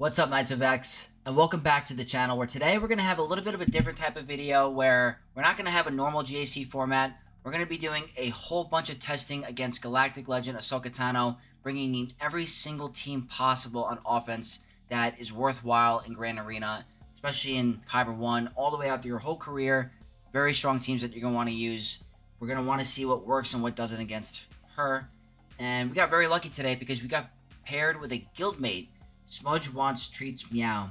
What's up, Knights of X, and welcome back to the channel, where today we're going to have a little bit of a different type of video where we're not going to have a normal GAC format. We're going to be doing a whole bunch of testing against Galactic Legend Ahsoka Tano, bringing in every single team possible on offense that is worthwhile in Grand Arena, especially in Kyber 1, all the way out through your whole career. Very strong teams that you're going to want to use. We're going to want to see what works and what doesn't against her. And we got very lucky today because we got paired with a guildmate. Smudge Wants Treats Meow.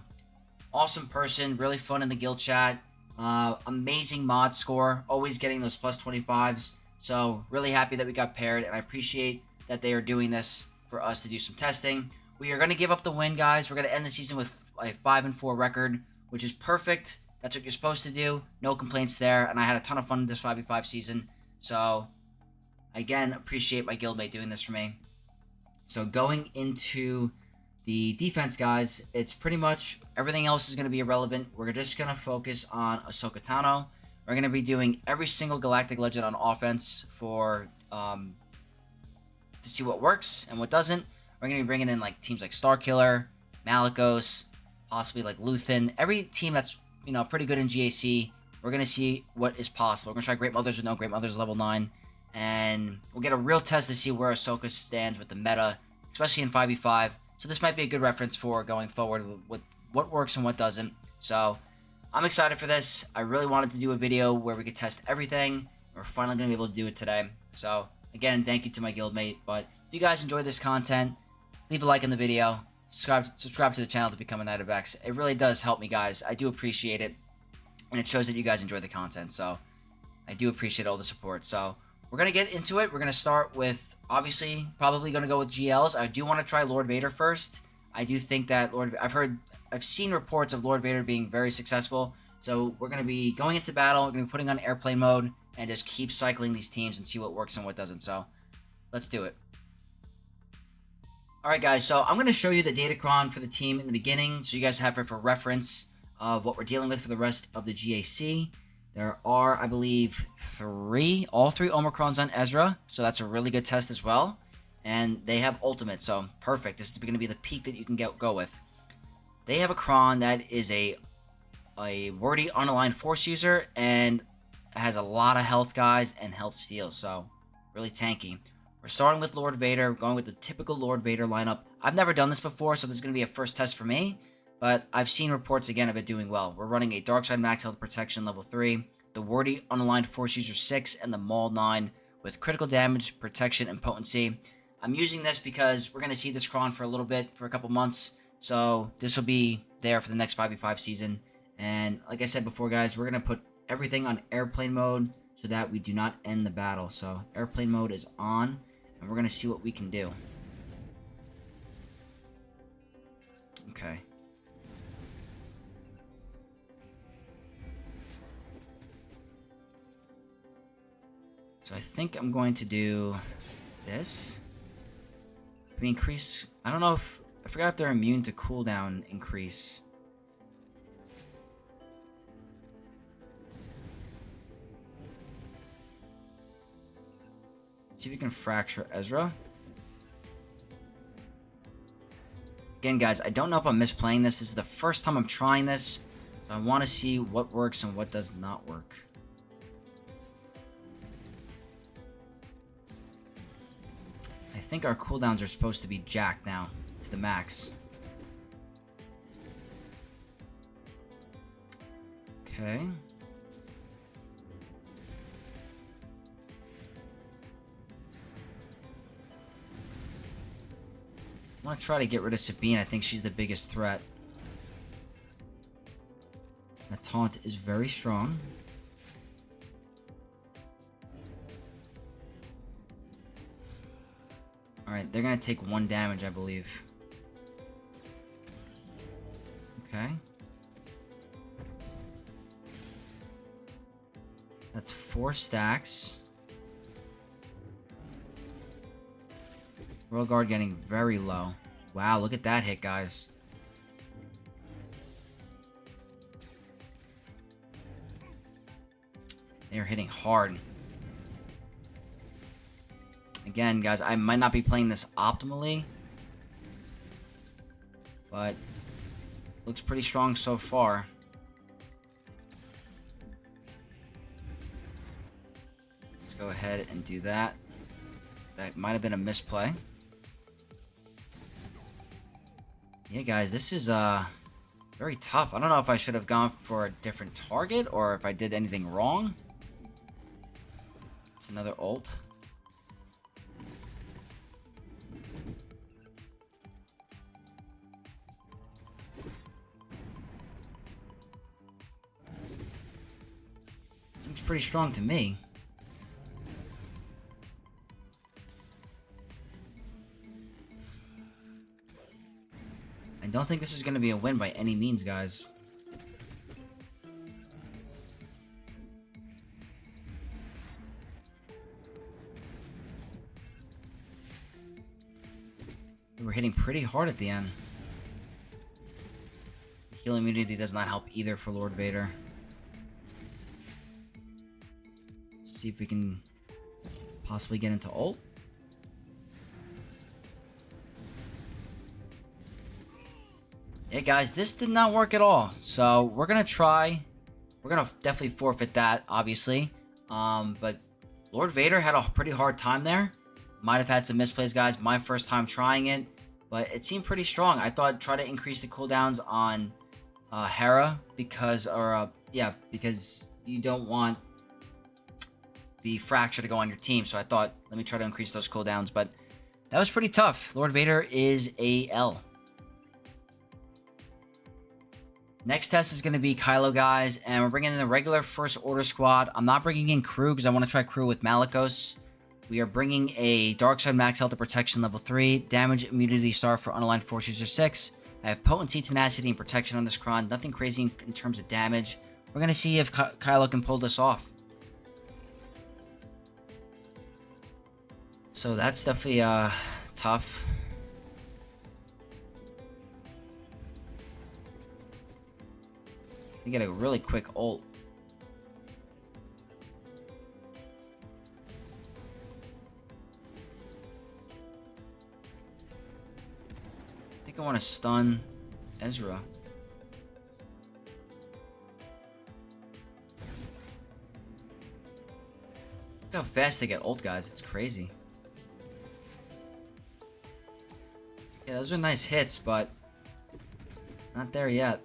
Awesome person, really fun in the guild chat. Amazing mod score, always getting those plus 25s. So really happy that we got paired, and I appreciate that they are doing this for us to do some testing. We are going to give up the win, guys. We're going to end the season with a 5-4 record, which is perfect. That's what you're supposed to do. No complaints there, and I had a ton of fun this 5v5 season. So, again, appreciate my guildmate doing this for me. So going into the defense, guys, it's pretty much everything else is going to be irrelevant. We're just going to focus on Ahsoka Tano. We're going to be doing every single Galactic Legend on offense for to see what works and what doesn't. We're going to be bringing in like teams like Starkiller, Malgus, possibly like Luthen. Every team that's, you know, pretty good in GAC. We're going to see what is possible. We're going to try Great Mothers with no Great Mothers level 9. And we'll get a real test to see where Ahsoka stands with the meta, especially in 5v5. So this might be a good reference for going forward with what works and what doesn't. So I'm excited for this. I really wanted to do a video where we could test everything. We're finally going to be able to do it today. So again, thank you to my guildmate. But if you guys enjoyed this content, leave a like in the video. Subscribe to the channel to become a Knight of X. It really does help me, guys. I do appreciate it. And it shows that you guys enjoy the content. So I do appreciate all the support. So we're going to get into it. We're going to start with, obviously, probably going to go with GLs. I do want to try Lord Vader first. I do think that I've seen reports of Lord Vader being very successful. So we're going to be going into battle. We're going to be putting on airplane mode and just keep cycling these teams and see what works and what doesn't. So let's do it. Alright, guys. So I'm going to show you the datacron for the team in the beginning, so you guys have it for reference of what we're dealing with for the rest of the GAC. There are, I believe, all three Omicrons on Ezra, so that's a really good test as well. And they have ultimate, so perfect. This is going to be the peak that you can go with. They have a Kron that is a wordy unaligned force user and has a lot of health, guys, and health steal, so really tanky. We're starting with Lord Vader, going with the typical Lord Vader lineup. I've never done this before, so this is going to be a first test for me. But I've seen reports again of it doing well. We're running a Darkside Max Health Protection level 3, the Wordy Unaligned Force User 6, and the Maul 9 with critical damage, protection, and potency. I'm using this because we're going to see this Kron for a little bit, for a couple months. So this will be there for the next 5v5 season. And like I said before, guys, we're going to put everything on airplane mode so that we do not end the battle. So airplane mode is on, and we're going to see what we can do. Okay. So I think I'm going to do this. We increase. I don't know if I forgot if they're immune to cooldown increase. Let's see if we can fracture Ezra. Again, guys, I don't know if I'm misplaying this. This is the first time I'm trying this. So I want to see what works and what does not work. I think our cooldowns are supposed to be jacked now to the max. Okay. I want to try to get rid of Sabine. I think she's the biggest threat. The taunt is very strong. Alright, they're going to take 1 damage, I believe. Okay. That's 4 stacks. Royal Guard getting very low. Wow, look at that hit, guys. They're hitting hard. Again, guys, I might not be playing this optimally, but Looks pretty strong so far. Let's go ahead and do that. That might have been a misplay. Yeah, guys, this is very tough. I don't know if I should have gone for a different target or if I did anything wrong. It's another ult. Seems pretty strong to me. I don't think this is going to be a win by any means, guys. We're hitting pretty hard at the end. Heal immunity does not help either for Lord Vader. Let's see if we can possibly get into ult. Yeah, guys, this did not work at all. So we're gonna try. We're gonna definitely forfeit that, obviously. But Lord Vader had a pretty hard time there. Might have had some misplays, guys. My first time trying it, but it seemed pretty strong. I thought try to increase the cooldowns on Hera because you don't want the fracture to go on your team. So I thought, let me try to increase those cooldowns, but that was pretty tough. Lord Vader is a L. Next test is going to be Kylo, guys, and we're bringing in the regular First Order squad. I'm not bringing in crew because I want to try crew with Malgus. We are bringing a Darkside Max Health Protection level 3, Damage Immunity Star for Unaligned Force User 6. I have Potency, Tenacity, and Protection on this cron. Nothing crazy in terms of damage. We're going to see if Kylo can pull this off. So that's definitely tough. You get a really quick ult. I think I want to stun Ezra. Look how fast they get ult, guys. It's crazy. Yeah, those are nice hits, but not there yet.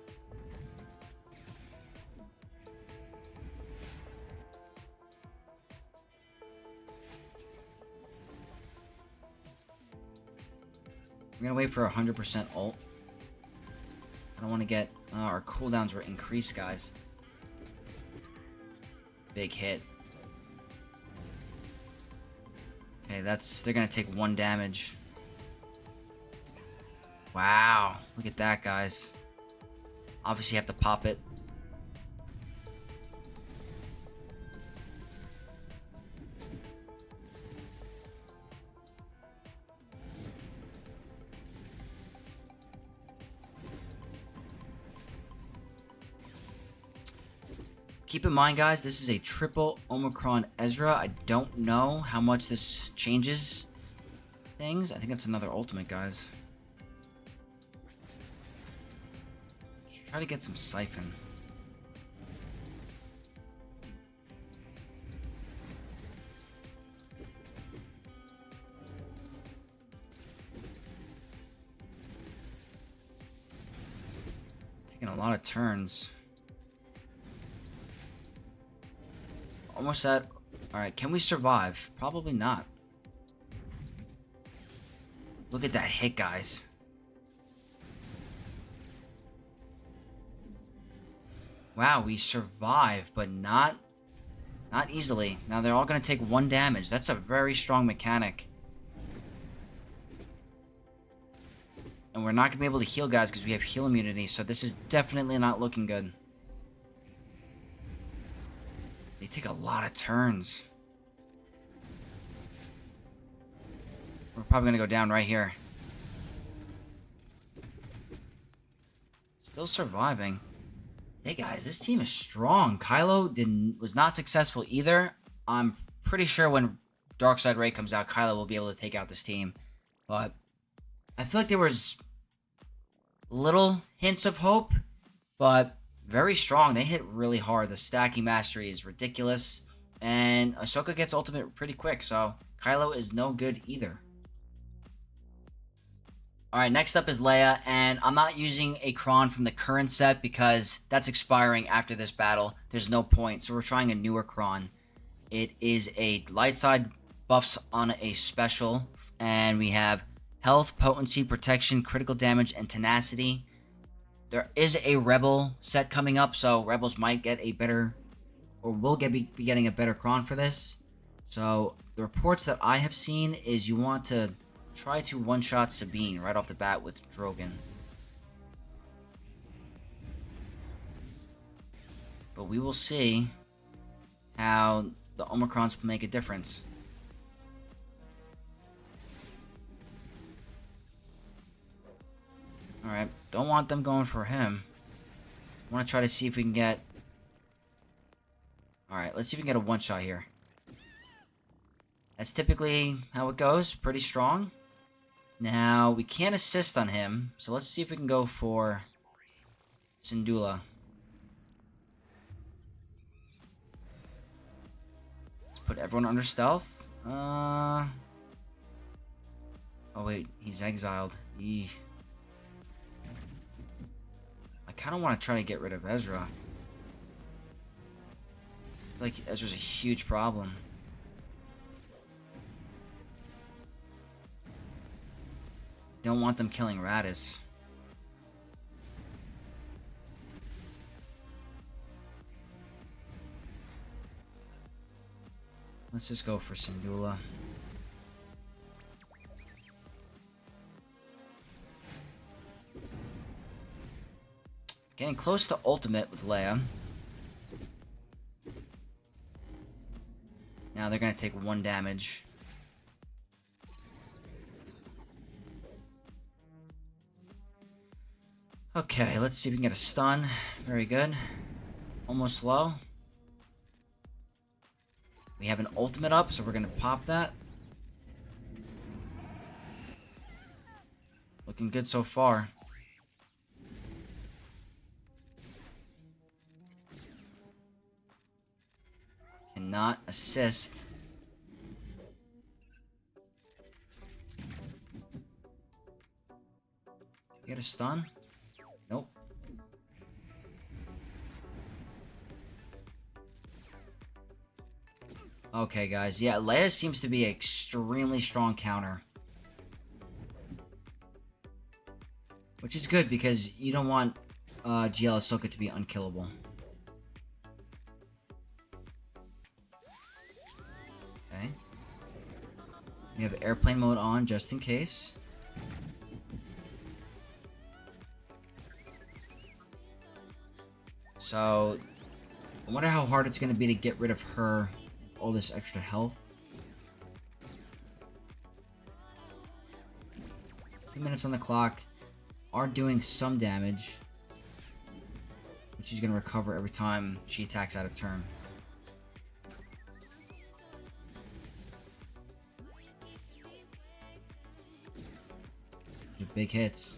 I'm gonna wait for 100% ult. I don't want to get... our cooldowns were increased, guys. Big hit. Okay, they're gonna take 1 damage. Wow, look at that, guys. Obviously, you have to pop it. Keep in mind, guys, this is a triple Omicron Ezra. I don't know how much this changes things. I think it's another ultimate, guys. Let's try to get some Siphon. Taking a lot of turns. Almost at... Alright, can we survive? Probably not. Look at that hit, guys. Wow, we survived, but not easily. Now they're all going to take 1 damage. That's a very strong mechanic. And we're not going to be able to heal, guys, because we have heal immunity. So this is definitely not looking good. They take a lot of turns. We're probably going to go down right here. Still surviving. Hey guys, this team is strong. Kylo was not successful either. I'm pretty sure when Darkside Ray comes out, Kylo will be able to take out this team. But I feel like there was Little hints of hope, but very strong. They hit really hard. The stacking mastery is ridiculous. And Ahsoka gets ultimate pretty quick, so Kylo is no good either. Alright, next up is Leia, and I'm not using a Cron from the current set because that's expiring after this battle. There's no point, so we're trying a newer Cron. It is a light side buffs on a special, and we have health, potency, protection, critical damage, and tenacity. There is a Rebel set coming up, so Rebels might get a better, or will be getting a better Cron for this. So the reports that I have seen is you want to try to one-shot Sabine right off the bat with Drogon. But we will see how the Omicrons make a difference. Alright, don't want them going for him. I want to try to see if we can get... Alright, let's see if we can get a one-shot here. That's typically how it goes. Pretty strong. Now, we can't assist on him, so let's see if we can go for Syndulla. Let's put everyone under stealth. Oh wait, he's exiled. Eeh. I kind of want to try to get rid of Ezra. I feel like Ezra's a huge problem. Don't want them killing Radis. Let's just go for Syndulla. Getting close to ultimate with Leia. Now they're gonna take 1 damage. Okay, let's see if we can get a stun. Very good. Almost low. We have an ultimate up, so we're gonna pop that. Looking good so far. Cannot assist. Get a stun? Nope. Okay, guys. Yeah, Leia seems to be an extremely strong counter. Which is good, because you don't want GL Ahsoka to be unkillable. Okay. We have airplane mode on, just in case. So, I wonder how hard it's going to be to get rid of her, all this extra health. 2 minutes on the clock. Are doing some damage, but she's going to recover every time she attacks out of turn. Those are big hits,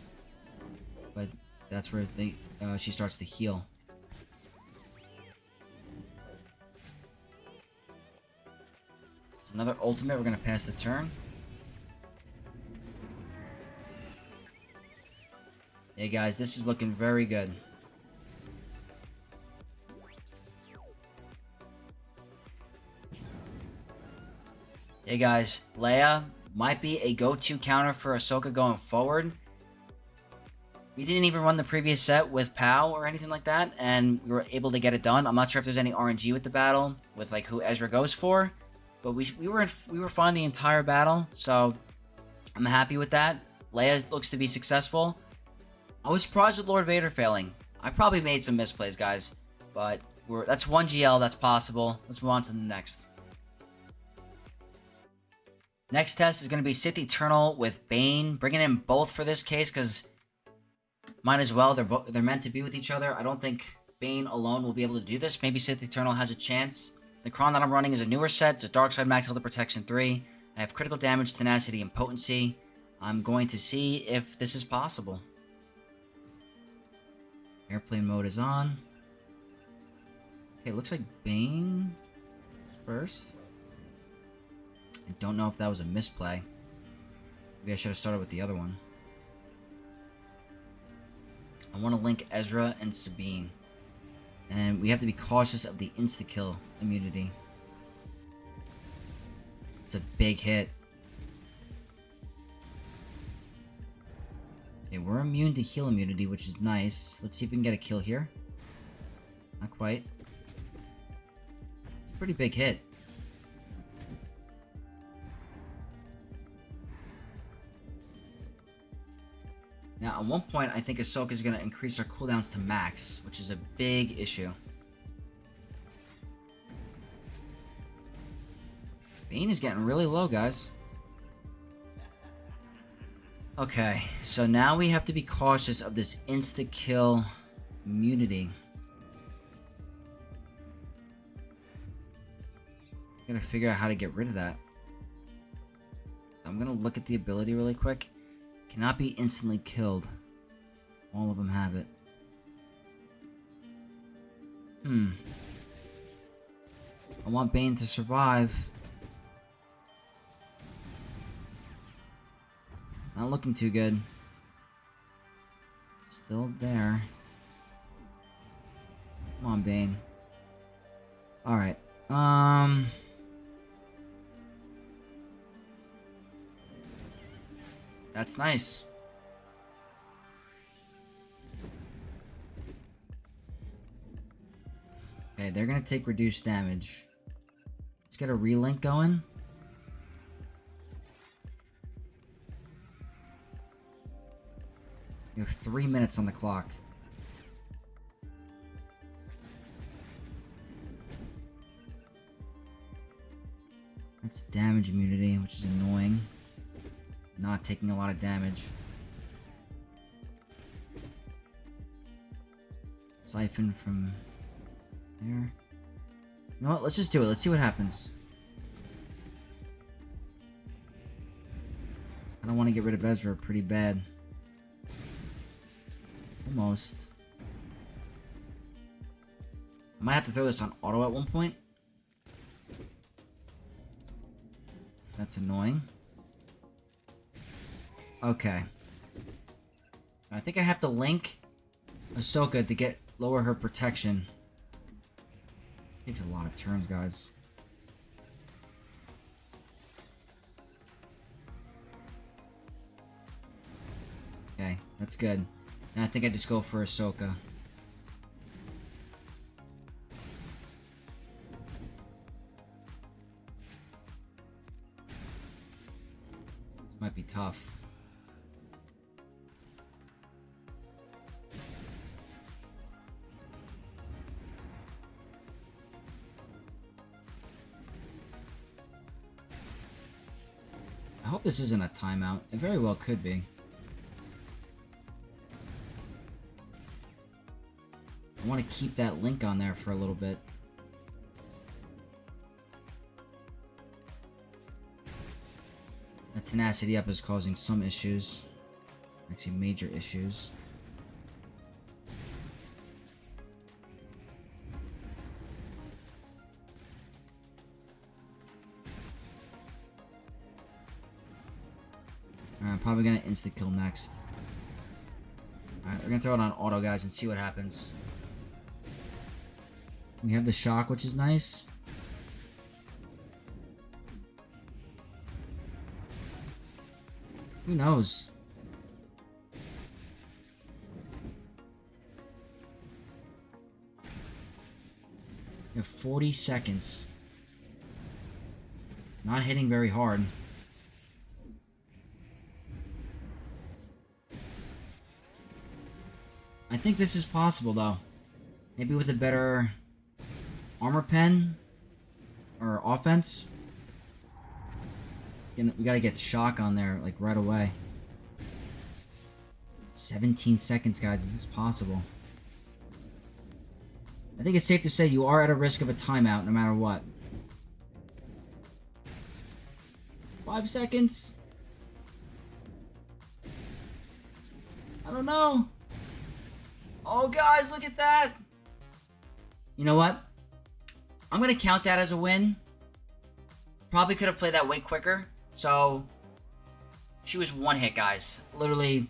but that's where she starts to heal. It's another ultimate. We're going to pass the turn. Hey guys, this is looking very good. Hey guys, Leia might be a go-to counter for Ahsoka going forward. We didn't even run the previous set with POW or anything like that, and we were able to get it done. I'm not sure if there's any RNG with the battle, with like who Ezra goes for, but we were fine the entire battle, so I'm happy with that. Leia looks to be successful. I was surprised with Lord Vader failing. I probably made some misplays, guys. But that's 1 GL, that's possible. Let's move on to the next. Next test is going to be Sith Eternal with Bane. Bringing in both for this case, because might as well. They're meant to be with each other. I don't think Bane alone will be able to do this. Maybe Sith Eternal has a chance. The Cron that I'm running is a newer set. It's a Dark Side Max Health Protection 3. I have critical damage, tenacity, and potency. I'm going to see if this is possible. Airplane mode is on. Okay, looks like Bane first. I don't know if that was a misplay. Maybe I should have started with the other one. I want to link Ezra and Sabine. And we have to be cautious of the insta-kill immunity. It's a big hit. Okay, we're immune to heal immunity, which is nice. Let's see if we can get a kill here. Not quite. It's a pretty big hit. Now, at one point, I think Ahsoka is going to increase our cooldowns to max, which is a big issue. Bane is getting really low, guys. Okay, so now we have to be cautious of this insta-kill immunity. Gotta figure out how to get rid of that. I'm gonna look at the ability really quick. Cannot be instantly killed. All of them have it. I want Bane to survive. Not looking too good. Still there. Come on, Bane. Alright. That's nice. Okay, they're gonna take reduced damage. Let's get a relink going. We have 3 minutes on the clock. That's damage immunity, which is annoying. Not taking a lot of damage. Siphon from there. You know what? Let's just do it. Let's see what happens. I don't want to get rid of Ezra pretty bad. Almost. I might have to throw this on auto at one point. That's annoying. Okay. I think I have to link Ahsoka to lower her protection. Takes a lot of turns, guys. Okay, that's good. And I think I just go for Ahsoka. This might be tough. I hope this isn't a timeout. It very well could be. I want to keep that link on there for a little bit. That tenacity up is causing some issues. Actually, major issues. Alright, I'm probably gonna insta-kill next. Alright, we're gonna throw it on auto, guys, and see what happens. We have the shock, which is nice. Who knows? We have 40 seconds. Not hitting very hard. I think this is possible, though. Maybe with a better armor pen or offense. We gotta get shock on there, like, right away. 17 seconds, guys. Is this possible? I think it's safe to say you are at a risk of a timeout, no matter what. 5 seconds? I don't know. Oh, guys, look at that. You know what? I'm going to count that as a win. Probably could have played that way quicker. So, she was one hit, guys. Literally,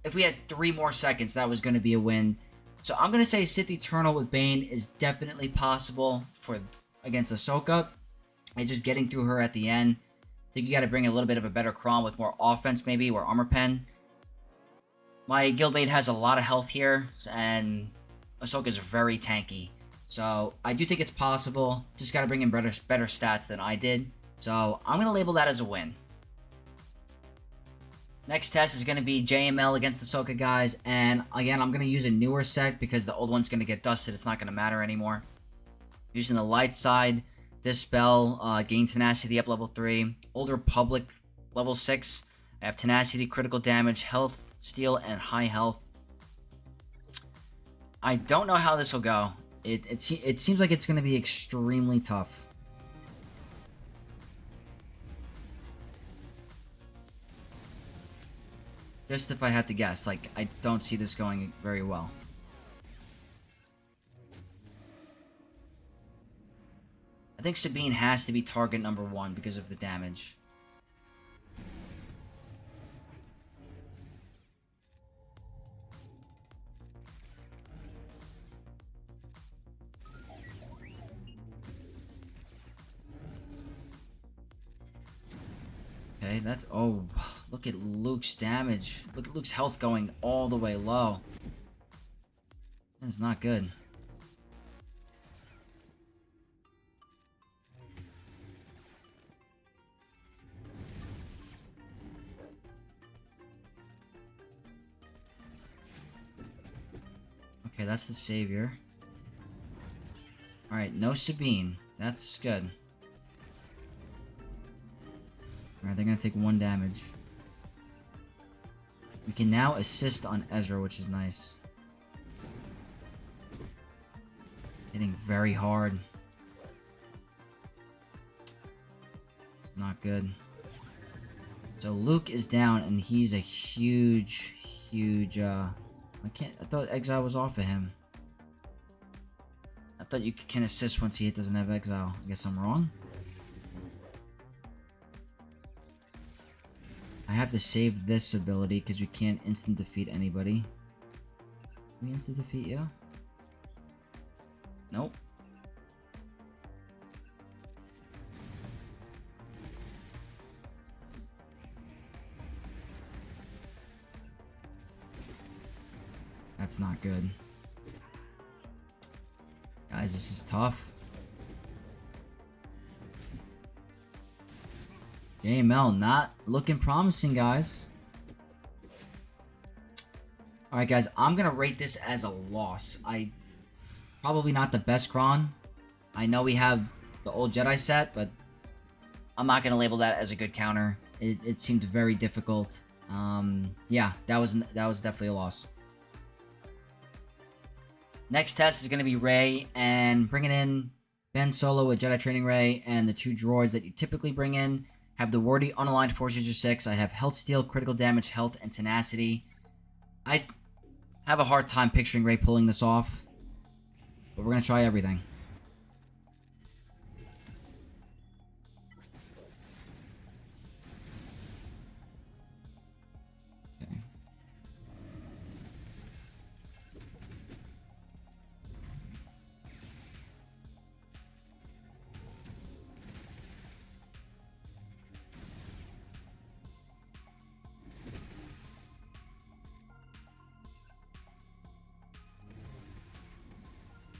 if we had 3 more seconds, that was going to be a win. So, I'm going to say Sith Eternal with Bane is definitely possible against Ahsoka. And just getting through her at the end. I think you got to bring a little bit of a better Kron with more offense, maybe, or Armor Pen. My guildmate has a lot of health here, and Ahsoka's very tanky. So, I do think it's possible. Just got to bring in better stats than I did. So, I'm going to label that as a win. Next test is going to be JML against Ahsoka, guys. And, again, I'm going to use a newer set because the old one's going to get dusted. It's not going to matter anymore. Using the light side, this spell, gain Tenacity up level 3. Old Republic, level 6. I have Tenacity, critical damage, health, steal, and high health. I don't know how this will go. It seems like it's going to be extremely tough. Just if I had to guess, like, I don't see this going very well. I think Sabine has to be target number 1 because of the damage. Okay, that's... Oh, look at Luke's damage. Look at Luke's health going all the way low. That's not good. Okay, that's the savior. Alright, no Sabine. That's good. Alright, they're gonna take 1 damage. We can now assist on Ezra, which is nice. Hitting very hard. Not good. So Luke is down, and he's a huge, I thought Exile was off of him. I thought you can assist once he doesn't have Exile. I guess I'm wrong. I have to save this ability because we can't instant defeat anybody. Can we instant defeat you? Nope. That's not good. Guys, this is tough. JML not looking promising, guys. Alright, guys, I'm going to rate this as a loss. Probably not the best Kron. I know we have the old Jedi set, but I'm not going to label that as a good counter. It seemed very difficult. Yeah, that was definitely a loss. Next test is going to be Rey, and bringing in Ben Solo with Jedi Training Rey, and the 2 droids that you typically bring in. Have the wordy Unaligned Force User 6. I have Health Steal, Critical Damage, Health, and Tenacity. I have a hard time picturing Rey pulling this off. But we're going to try everything. Okay.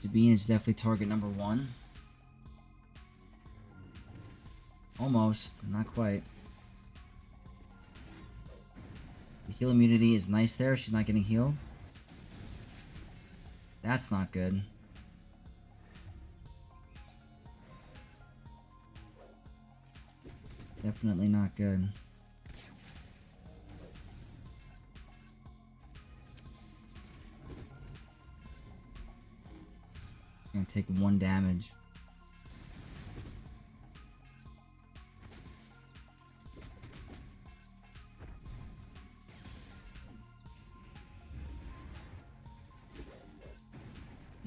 Sabine is definitely target number 1. Almost, not quite. The heal immunity is nice there. She's not getting healed. That's not good. Definitely not good. Gonna take 1 damage.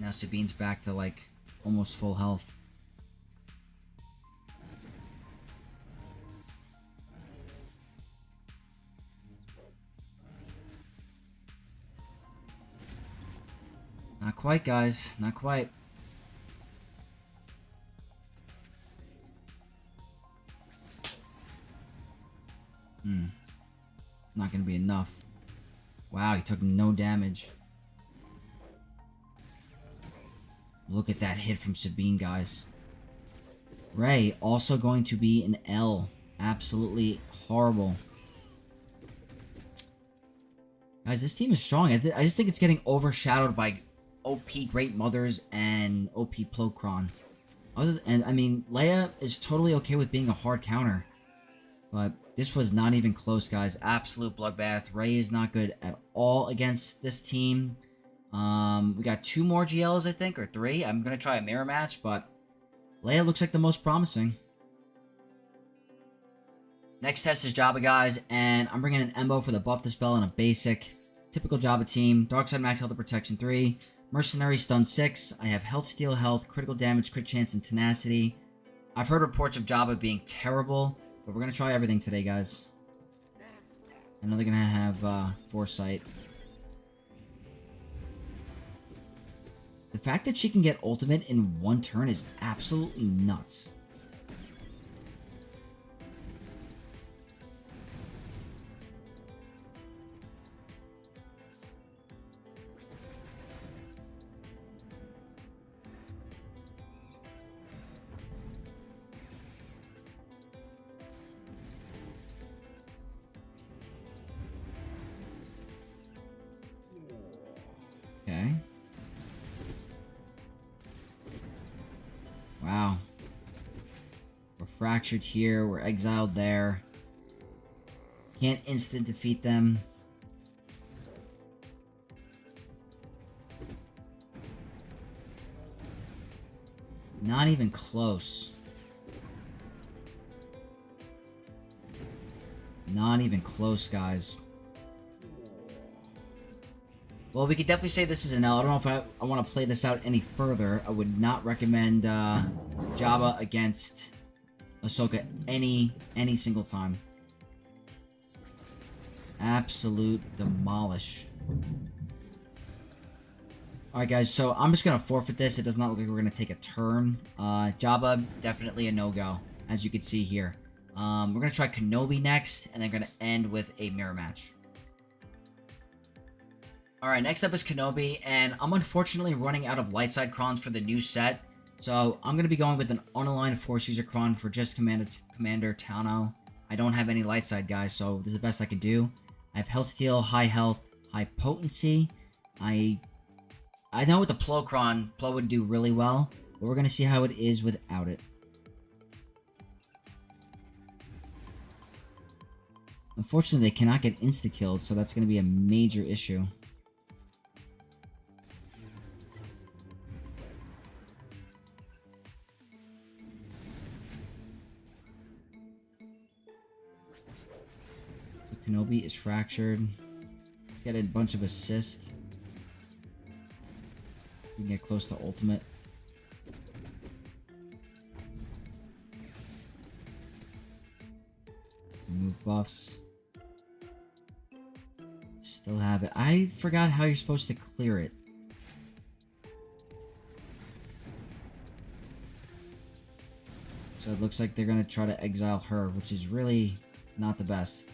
Now Sabine's back to, like, almost full health. Not quite, guys. Not quite. Not gonna be enough. Wow, he took no damage. Look at that hit from Sabine, guys. Rey also going to be an L. Absolutely horrible. Guys, this team is strong. I just think it's getting overshadowed by OP Great Mothers and OP Plokron. I mean, Leia is totally okay with being a hard counter. But this was not even close, guys. Absolute bloodbath. Rey is not good at all against this team. We got 2 more GLs, I think, or 3. I'm going to try a mirror match, but Leia looks like the most promising. Next test is Jabba, guys, and I'm bringing an Embo for the buff dispel and a basic. Typical Jabba team. Dark side max health and protection 3. Mercenary stun 6. I have health steal health, critical damage, crit chance, and tenacity. I've heard reports of Jabba being terrible, but we're going to try everything today, guys. I know they're going to have foresight. The fact that she can get ultimate in 1 turn is absolutely nuts. Okay. Wow. We're fractured here. We're exiled there. Can't instant defeat them. Not even close. Not even close, guys. Well, we could definitely say this is an L. I don't know if I want to play this out any further. I would not recommend Jabba against Ahsoka any single time. Absolute demolish. Alright, guys, so I'm just going to forfeit this. It does not look like we're going to take a turn. Jabba, definitely a no-go, as you can see here. We're going to try Kenobi next, and then going to end with a mirror match. Alright, next up is Kenobi, and I'm unfortunately running out of light side crons for the new set. So I'm going to be going with an unaligned Force User cron for just Commander Tano. I don't have any light side, guys, so this is the best I can do. I have health steal, high health, high potency. I know with the Plokron, Plo would do really well, but we're going to see how it is without it. Unfortunately, they cannot get insta-killed, so that's going to be a major issue. So Kenobi is fractured. Get a bunch of assists. We can get close to ultimate. Remove buffs. Still have it. I forgot how you're supposed to clear it. So it looks like they're going to try to exile her, which is really not the best.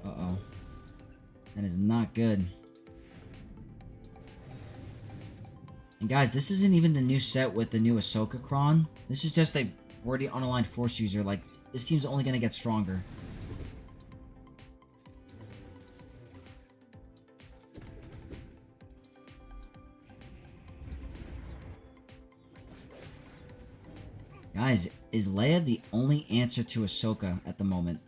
Uh-oh. That is not good. And guys, this isn't even the new set with the new Ahsoka cron. This is just a wordy unaligned Force user. Like, this team's only going to get stronger. Guys, is Leia the only answer to Ahsoka at the moment?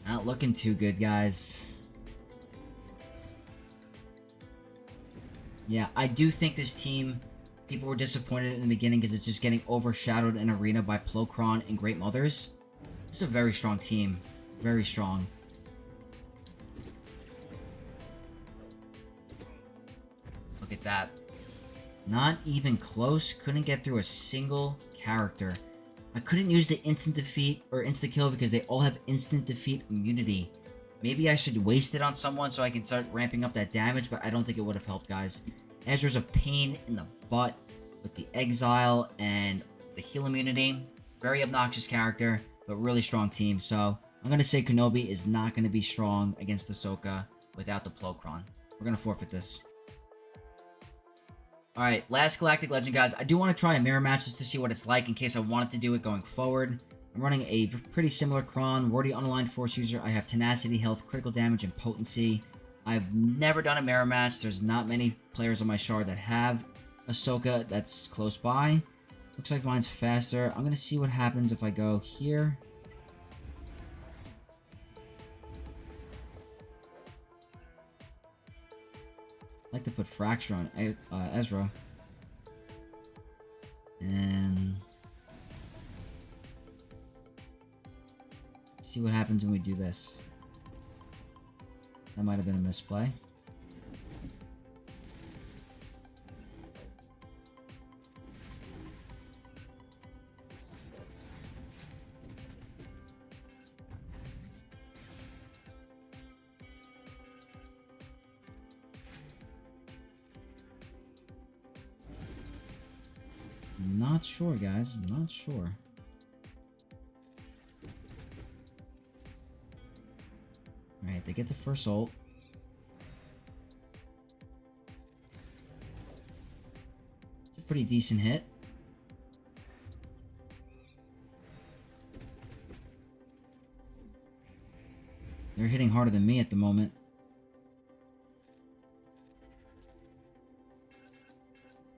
Not looking too good, guys. Yeah, I do think this team people were disappointed in the beginning because it's just getting overshadowed in Arena by Plo Koon and Great Mothers. It's a very strong team. Very strong. Look at that. Not even close. Couldn't get through a single character. I couldn't use the instant defeat or insta kill because they all have instant defeat immunity. Maybe I should waste it on someone so I can start ramping up that damage, but I don't think it would have helped, guys. Ezra's a pain in the butt with the exile and the heal immunity. Very obnoxious character, but really strong team. So I'm going to say Kenobi is not going to be strong against Ahsoka without the Plo Koon. We're going to forfeit this. Alright, last Galactic Legend, guys. I do want to try a mirror match just to see what it's like in case I wanted to do it going forward. I'm running a pretty similar cron. Wordy unaligned force user. I have tenacity, health, critical damage, and potency. I've never done a mirror match. There's not many players on my shard that have Ahsoka that's close by. Looks like mine's faster. I'm going to see what happens if I go here. I like to put Fracture on Ezra. And let's see what happens when we do this. That might have been a misplay. Not sure, guys. Not sure. Alright, they get the first ult. It's a pretty decent hit. They're hitting harder than me at the moment.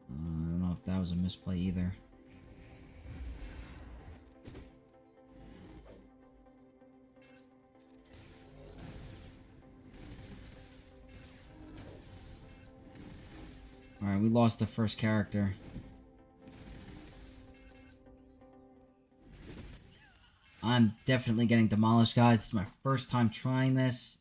I don't know if that was a misplay either. Alright, we lost the first character. I'm definitely getting demolished, guys. This is my first time trying this.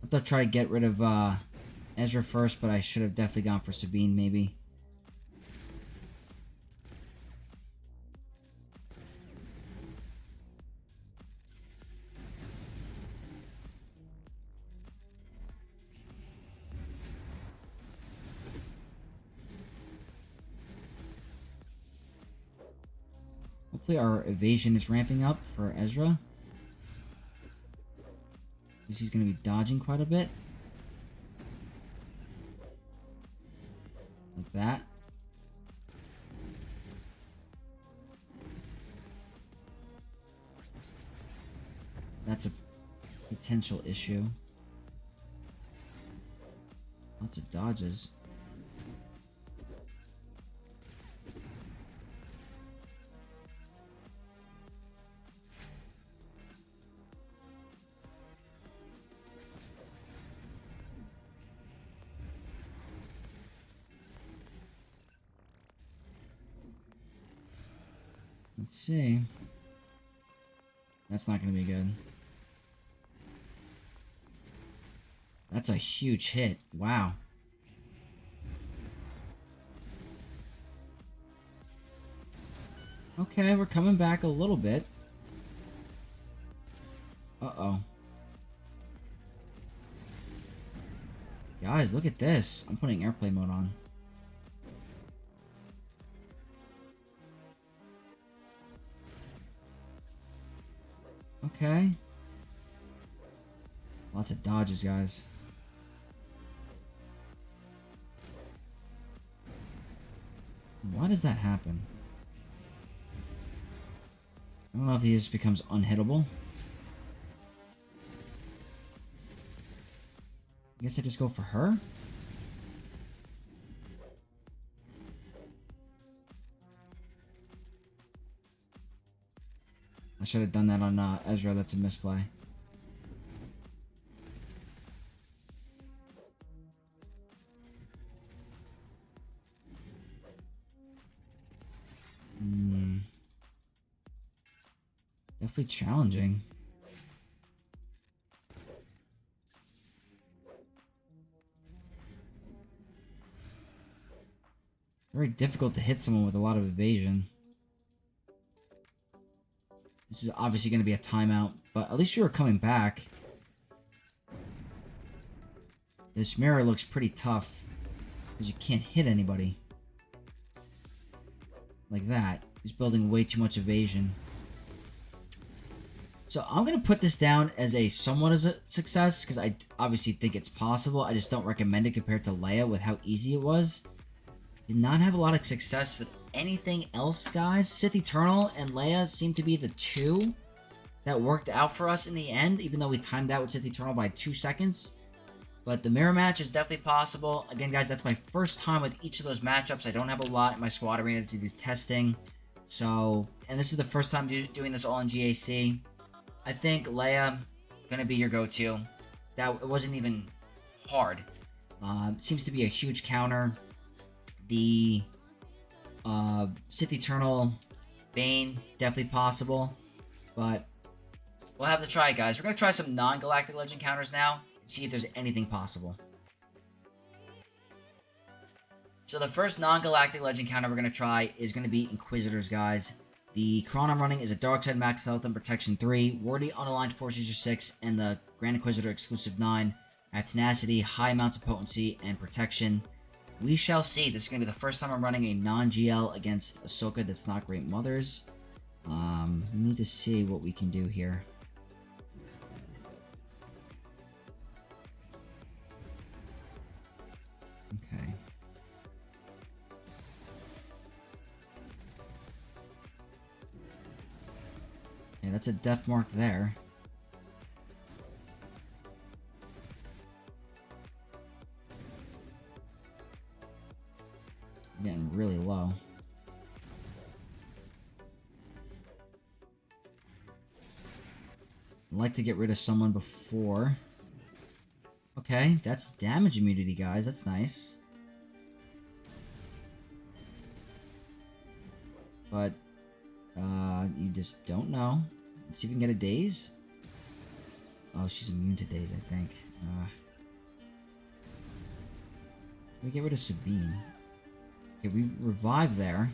I thought I'd try to get rid of Ezra first, but I should have definitely gone for Sabine, maybe. Hopefully our evasion is ramping up for Ezra. Because he's going to be dodging quite a bit. Like that. That's a potential issue. Lots of dodges. Let's see. That's not going to be good. That's a huge hit. Wow. Okay, we're coming back a little bit. Uh-oh. Guys, look at this. I'm putting airplane mode on. Okay. Lots of dodges, guys. Why does that happen? I don't know if he just becomes unhittable. I guess I just go for her? should have done that on Ezra. That's a misplay. Definitely challenging. Very difficult to hit someone with a lot of evasion. This is obviously going to be a timeout, but at least we were coming back. This mirror looks pretty tough, because you can't hit anybody. Like that. He's building way too much evasion. So I'm going to put this down as a somewhat as a success, because I obviously think it's possible. I just don't recommend it compared to Leia with how easy it was. Did not have a lot of success with anything else, guys. Sith Eternal and Leia seem to be the two that worked out for us in the end, even though we timed out with Sith Eternal by 2 seconds. But the mirror match is definitely possible. Again, guys, that's my first time with each of those matchups. I don't have a lot in my squad arena to do testing. So, and this is the first time doing this all in GAC. I think Leia gonna be your go-to. It wasn't even hard. Seems to be a huge counter. The Sith Eternal Bane, definitely possible. But we'll have to try it, guys. We're going to try some non-Galactic Legend counters now and see if there's anything possible. So the first non-Galactic Legend counter we're going to try is going to be Inquisitors, guys. The Chron I'm running is a Dark Side Max Health and Protection 3, Wardy Unaligned Force User 6, and the Grand Inquisitor Exclusive 9. I have Tenacity, high amounts of potency, and protection. We shall see. This is going to be the first time I'm running a non-GL against Ahsoka that's not Great Mothers. We need to see what we can do here. Okay. Yeah, that's a death mark there. Getting really low. I'd like to get rid of someone before. Okay, that's damage immunity, guys. That's nice. But, you just don't know. Let's see if we can get a daze. Oh, she's immune to daze, I think. Can we get rid of Sabine? Okay, we revive there.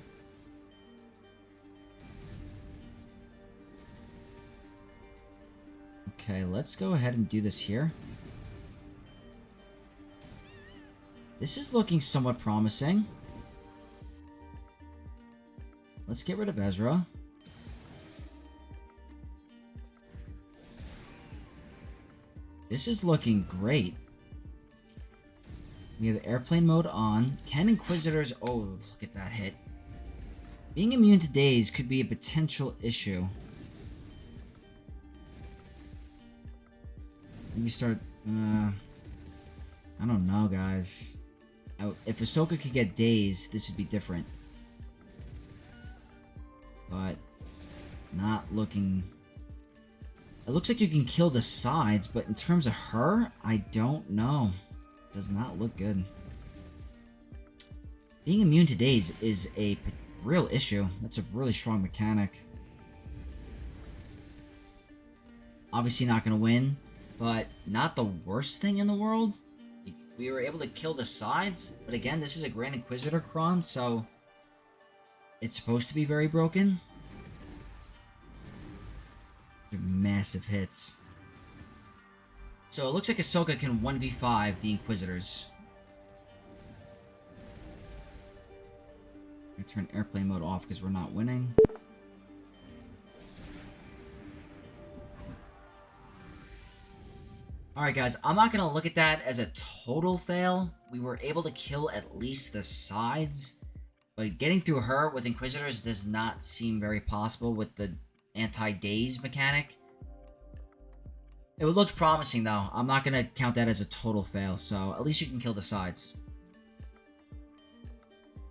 Okay, let's go ahead and do this here. This is looking somewhat promising. Let's get rid of Ezra. This is looking great. We have airplane mode on. Can Inquisitors... Oh, look at that hit. Being immune to daze could be a potential issue. Maybe start... I don't know, guys. If Ahsoka could get dazed, this would be different. But... not looking... It looks like you can kill the sides, but in terms of her, I don't know. Does not look good. Being immune to daze is a real issue. That's a really strong mechanic. Obviously not going to win, but not the worst thing in the world. We were able to kill the sides, but again, this is a Grand Inquisitor Chron, so it's supposed to be very broken. They're massive hits. So it looks like Ahsoka can 1v5 the Inquisitors. I turn airplane mode off because we're not winning. Alright guys, I'm not going to look at that as a total fail. We were able to kill at least the sides. But getting through her with Inquisitors does not seem very possible with the anti-daze mechanic. It looked promising though. I'm not going to count that as a total fail. So at least you can kill the sides.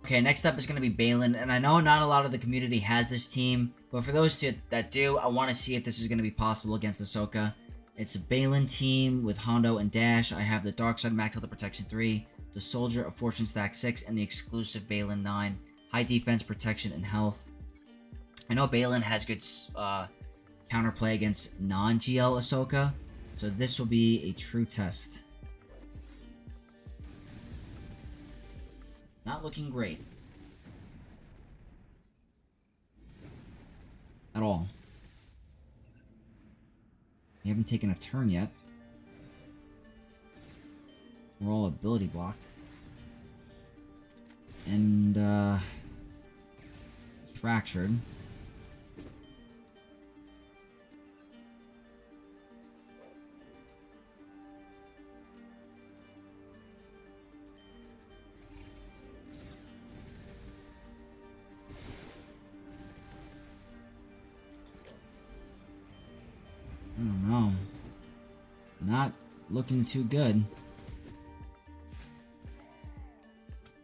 Okay, next up is going to be Baylan, and I know not a lot of the community has this team, but for those that do, I want to see if this is going to be possible against Ahsoka. It's a Baylan team with Hondo and Dash. I have the Dark Side Max Health Protection 3, the Soldier of Fortune Stack 6, and the exclusive Baylan 9. High defense, protection, and health. I know Baylan has good counterplay against non-GL Ahsoka, so this will be a true test. Not looking great. At all. We haven't taken a turn yet. We're all ability blocked. And, fractured. I don't know. Not looking too good.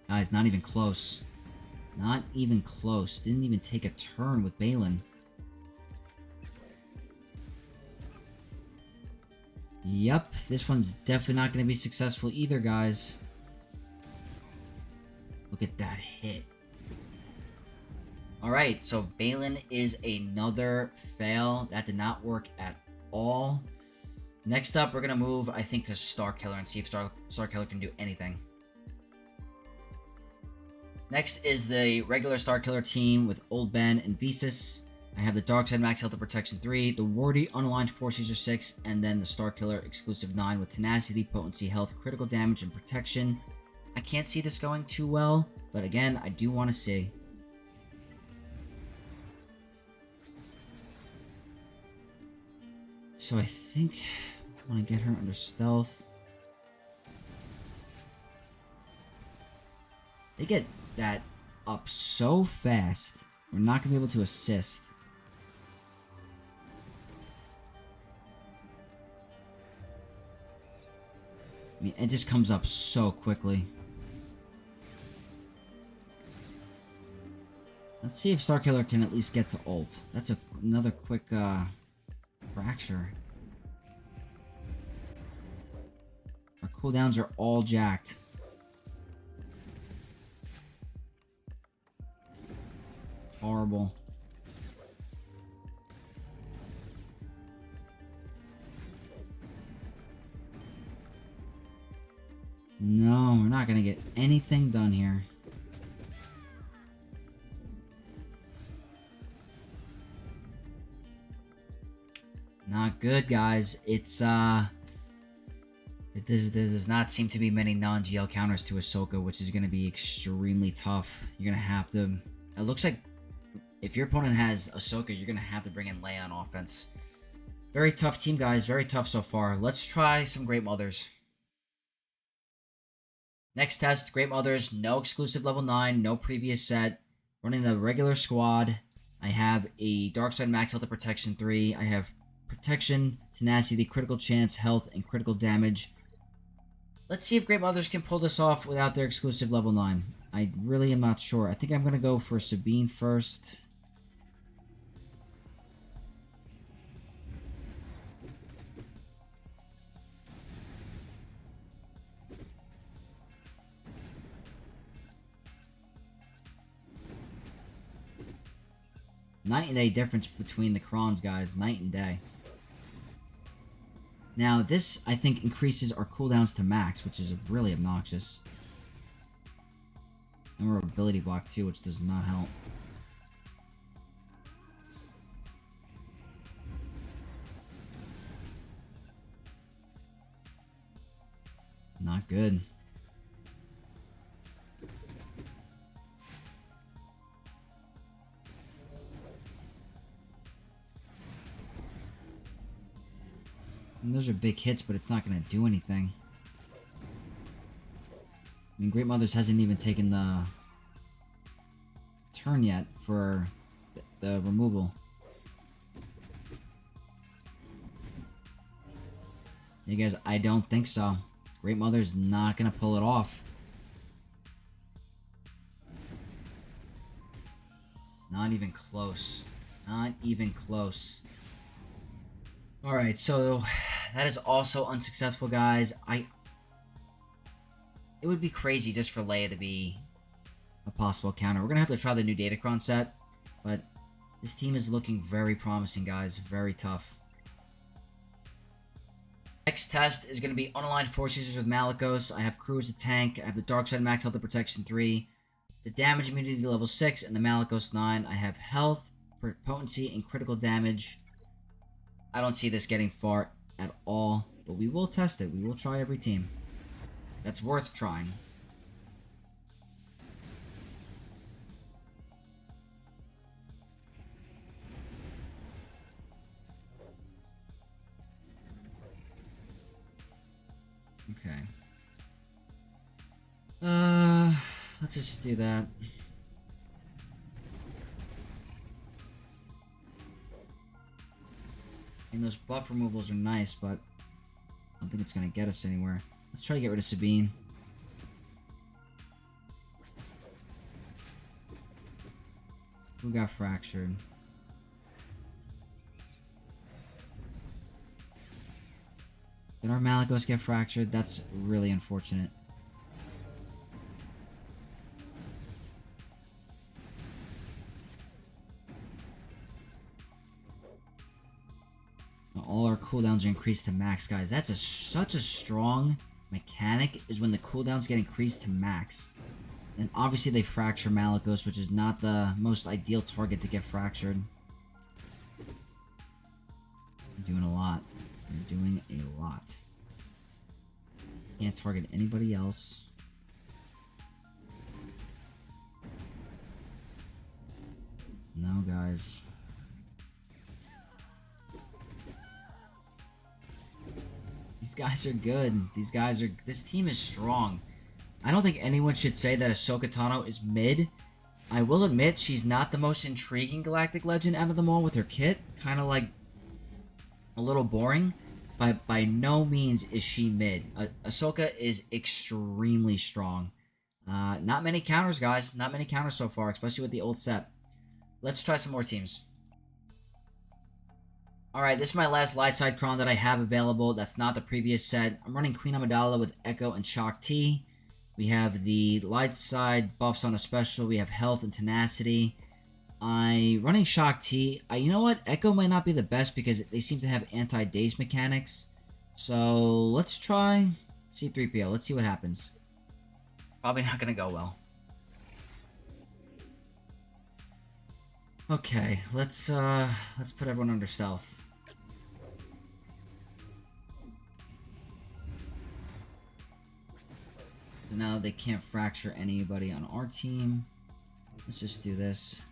Guys, not even close. Not even close. Didn't even take a turn with Baylan. Yep, this one's definitely not going to be successful either, guys. Look at that hit. Alright, so Baylan is another fail. That did not work at all. Next up, we're going to move, I think, to Starkiller and see if Starkiller can do anything. Next is the regular Starkiller team with Old Ben and Visas. I have the Darkside Max Health Protection 3, the Wardy Unaligned Force User 6, and then the Starkiller Exclusive 9 with Tenacity, Potency, Health, Critical Damage, and Protection. I can't see this going too well, but again, I do want to see. So I think I want to get her under stealth. They get that up so fast. We're not going to be able to assist. I mean, it just comes up so quickly. Let's see if Starkiller can at least get to ult. That's another quick fracture. Our cooldowns are all jacked. Horrible. No, we're not gonna get anything done here. Not good, guys. It's there does not seem to be many non-GL counters to Ahsoka, which is gonna be extremely tough. You're gonna have to. It looks like if your opponent has Ahsoka, you're gonna have to bring in Leia on offense. Very tough team, guys. Very tough so far. Let's try some Great Mothers. Next test, Great Mothers, no exclusive level 9, no previous set. Running the regular squad. I have a Darkside Max Health Protection 3. I have Protection, Tenacity, Critical Chance, Health, and Critical Damage. Let's see if Great Mothers can pull this off without their exclusive level 9. I really am not sure. I think I'm going to go for Sabine first. Night and day difference between the crons, guys. Night and day. Now, this, I think, increases our cooldowns to max, which is really obnoxious. And we're ability block, too, which does not help. Not good. And those are big hits, but it's not going to do anything. I mean, Great Mothers hasn't even taken the turn yet for the removal. You guys, I don't think so. Great Mother's not going to pull it off. Not even close. Not even close. Alright, so that is also unsuccessful, guys. It would be crazy just for Leia to be a possible counter. We're going to have to try the new Datacron set, but this team is looking very promising, guys. Very tough. Next test is going to be Unaligned Force Users with Malgus. I have Crew as a tank. I have the Dark Side Max Health and Protection 3. The Damage Immunity level 6 and the Malgus 9. I have Health, Potency, and Critical Damage. I don't see this getting far at all, but we will test it. We will try every team. That's worth trying. Okay. Let's just do that. And those buff removals are nice, but I don't think it's gonna get us anywhere. Let's try to get rid of Sabine. Who got fractured? Did our Malgus get fractured? That's really unfortunate. All our cooldowns are increased to max, guys. That's such a strong mechanic, is when the cooldowns get increased to max. And obviously they fracture Malgus, which is not the most ideal target to get fractured. You're doing a lot. You're doing a lot. Can't target anybody else. No, guys. These guys are good. These guys are... This team is strong. I don't think anyone should say that Ahsoka Tano is mid. I will admit she's not the most intriguing Galactic Legend out of them all with her kit. Kind of like a little boring. But by no means is she mid. Ahsoka is extremely strong. Not many counters, guys. Not many counters so far, especially with the old set. Let's try some more teams. Alright, this is my last light side cron that I have available. That's not the previous set. I'm running Queen Amidala with Echo and Shock T. We have the light side buffs on a special. We have health and tenacity. Running Shock T. You know what? Echo might not be the best because they seem to have anti-daze mechanics. So let's try C-3PO. Let's see what happens. Probably not going to go well. Okay, let's put everyone under stealth. So now they can't fracture anybody on our team. Let's just do this.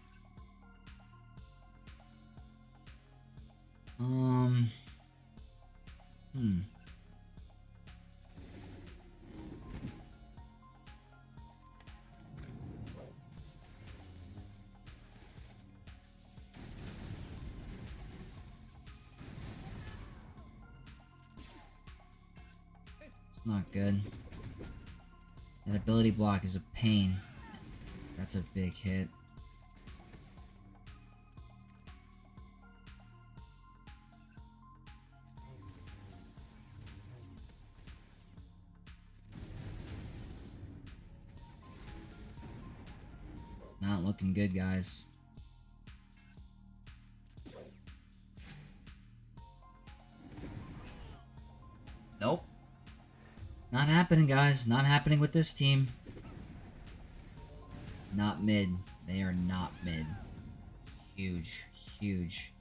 It's not good. That ability block is a pain. That's a big hit. Not looking good, guys. Nope. Not happening, guys. Not happening with this team. Not mid. They are not mid. Huge. Huge.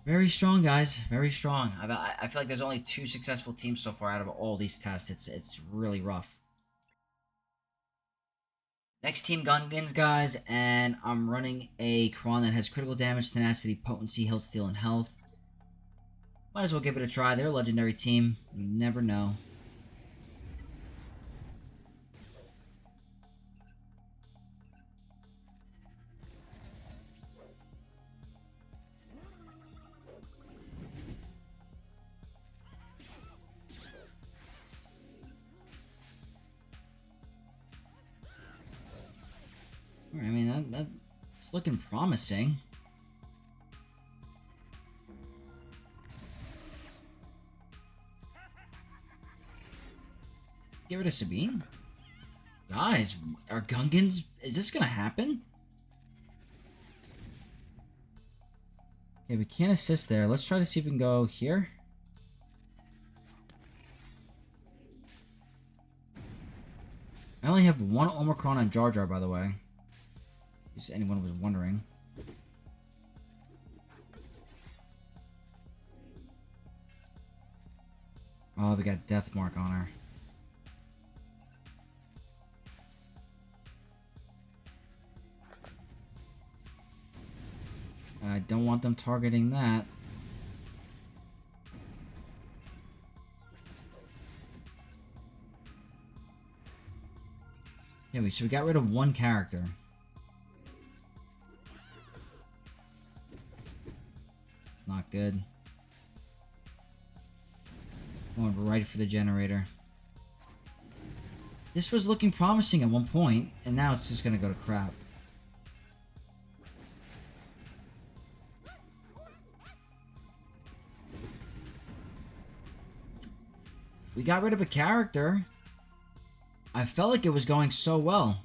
Very strong, guys. Very strong. I feel like there's only 2 successful teams so far out of all these tests. It's really rough. Next team, Gungans, guys, and I'm running a cron that has critical damage, tenacity, potency, health steal, and health. Might as well give it a try. They're a legendary team. You never know. I mean, that It's looking promising. Get rid of Sabine? Guys, are Gungans... Is this gonna happen? Okay, we can't assist there. Let's try to see if we can go here. I only have one Omicron on Jar Jar, by the way. In case anyone was wondering. Oh, we got Death Mark on her. I don't want them targeting that. Yeah, so we got rid of one character. It's not good. Going right for the generator. This was looking promising at one point, and now it's just gonna go to crap. We got rid of a character. I felt like it was going so well.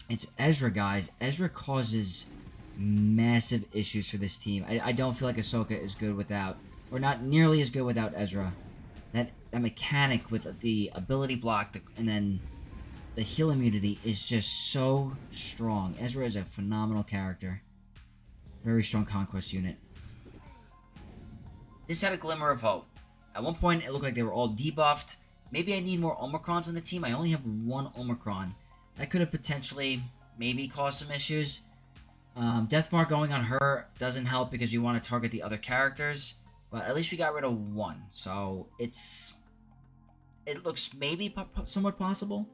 It's Ezra, guys. Ezra causes massive issues for this team. I don't feel like Ahsoka is good without, or not nearly as good without Ezra. That mechanic with the ability block and then the heal immunity is just so strong. Ezra is a phenomenal character. Very strong conquest unit. This had a glimmer of hope. At one point, it looked like they were all debuffed. Maybe I need more Omicrons on the team. I only have one Omicron. That could have potentially maybe caused some issues. Deathmark going on her doesn't help because we want to target the other characters. But at least we got rid of one. So it looks maybe somewhat possible.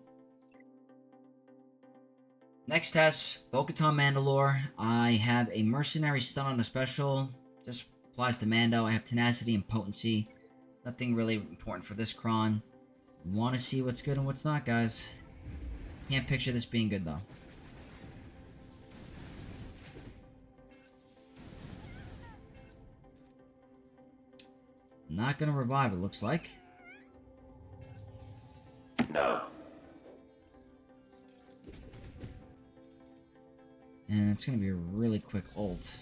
Next test, Bo-Katan Mandalore. I have a Mercenary Stun on a special. Just applies to Mando. I have Tenacity and Potency. Nothing really important for this cron. Want to see what's good and what's not, guys. Can't picture this being good, though. Not gonna revive, it looks like. No. And it's gonna be a really quick ult.